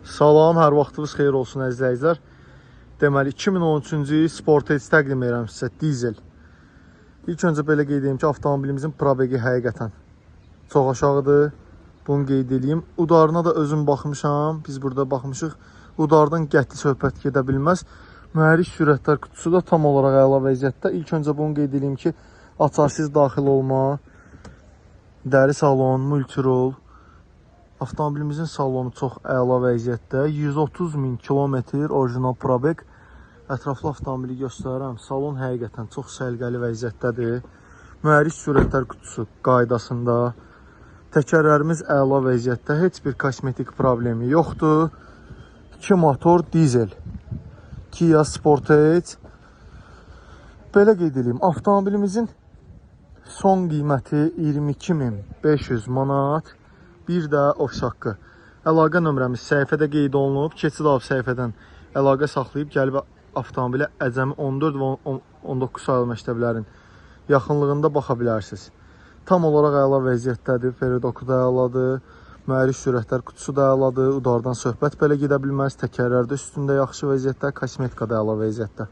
Salam, hər vaxtınız xeyir olsun əzizləyicilər. Deməli 2013-cü Sport Edge təqdim edirəm sizə dizel. İlk öncə belə qeyd edeyim ki, avtomobilimizin probegi həqiqətən çox aşağıdır. Bunu qeyd edeyim. Udarına da özüm baxmışam. Biz burada baxmışıq. Udardan qəti söhbət gedə bilməz. Mühərrik sürətlər qutusu da tam olaraq əla vəziyyətdə. İlk öncə bunu qeyd edeyim ki, açarsız daxil olma, dəri salon, multirol. Avtomobilimizin salonu çox əla vəziyyətdə. 130.000 kilometr orijinal probeg. Ətraflı avtomobili göstərirəm. Salon həqiqətən çox səliqəli vəziyyətdədir. Mühərrik sürətlər qutusu qaydasında. Təkərlərimiz əla vəziyyətdə. Heç bir kosmetik problemi yoxdur. 2 motor dizel. Kia Sportage. Belə qeyd edeyim. Avtomobilimizin son qiyməti 22.500 manat. Bir də ofis haqqı. Əlaqə nömrəmiz səhifədə qeyd olunub. Keçid av səhifədən əlaqə saxlayıb gəlib avtomobilə Əcəmi 14 və 19 sayılı məktəblərin yaxınlığında baxa bilərsiniz. Tam olaraq əla vəziyyətdədir. Feridoku da əladır. Mühərrik sürətlər qutusu da əladır. Udardan söhbət belə gedə bilməz. Təkərlər də üstündə yaxşı vəziyyətdə. Kosmetika da əla vəziyyətdə.